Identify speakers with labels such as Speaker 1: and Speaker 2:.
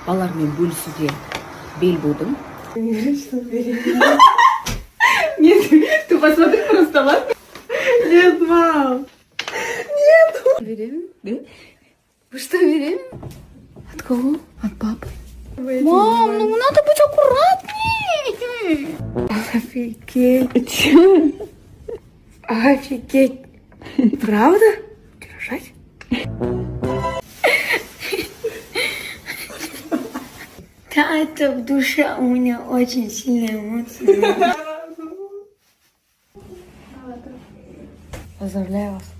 Speaker 1: балалармен бөлісуге бел будым.
Speaker 2: Что беременна?
Speaker 1: Нет, ты посмотри просто, ладно?
Speaker 2: Нет, мам. Нет.
Speaker 1: Беременна? Да? Вы что, беременна? От кого? От папы?
Speaker 2: Мам,
Speaker 1: ну надо быть аккуратнее.
Speaker 2: Офигеть. Офигеть. Правда? Держать? Да, это в душе у меня очень сильные эмоции.
Speaker 1: Поздравляю вас.